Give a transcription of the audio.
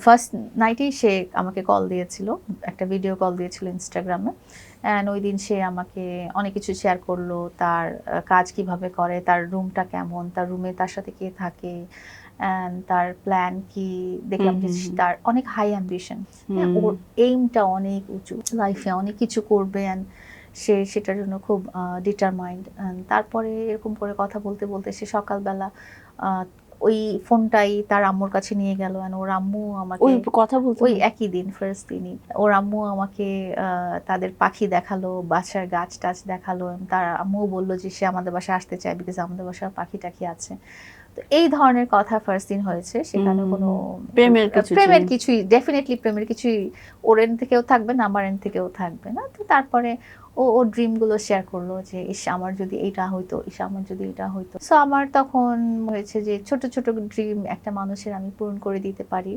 First নাইটেই সে আমাকে call দিয়েছিল, একটা ভিডিও কল দিয়েছিল ইনস্টাগ্রামে। অ্যান্ড ওই দিন সে আমাকে অনেক কিছু শেয়ার করলো, তার কাজ কিভাবে করে, তার রুমটা কেমন, তার রুমে তার সাথে কে থাকে, অ্যান্ড তার প্ল্যান কি। দেখলাম যে তার অনেক হাই অ্যাম্বিশন, হ্যাঁ, ওর এইমটা অনেক উঁচু, লাইফে অনেক কিছু করবে, অ্যান্ড সে সেটার জন্য খুব ডিটারমাইন্ড। তারপরে এরকম করে কথা বলতে বলতে সে সকালবেলা ওই ফোনটাই তার আম্মুর কাছে নিয়ে গেল। ওর আম্মু আমাকে কথা বলতে ওই একই দিন, ফার্স্ট দিনই ওর আম্মু আমাকে তাদের পাখি দেখালো, বাসার গাছ টাছ দেখালো। তার আম্মু বললো যে সে আমাদের বাসায় আসতে চায়, বিকজ আমাদের বাসায় পাখি টাখি আছে। তো এই ধরনের কথা ফার্স্ট দিন হয়েছে, সেখানে কোনো প্রেমের কিছুই, ডেফিনেটলি প্রেমের কিছুই ওর এন্ড থেকেও থাকবে না, আমার এন্ড থেকেও থাকবে না। তো তারপরে ও ড্রিমগুলো শেয়ার করলো যে ইস আমার যদি এইটা হইতো, ইস আমার যদি এটা হইতো। সো আমার তখন হয়েছে যে ছোট ছোট ড্রিম একটা মানুষের আমি পূরণ করে দিতে পারি।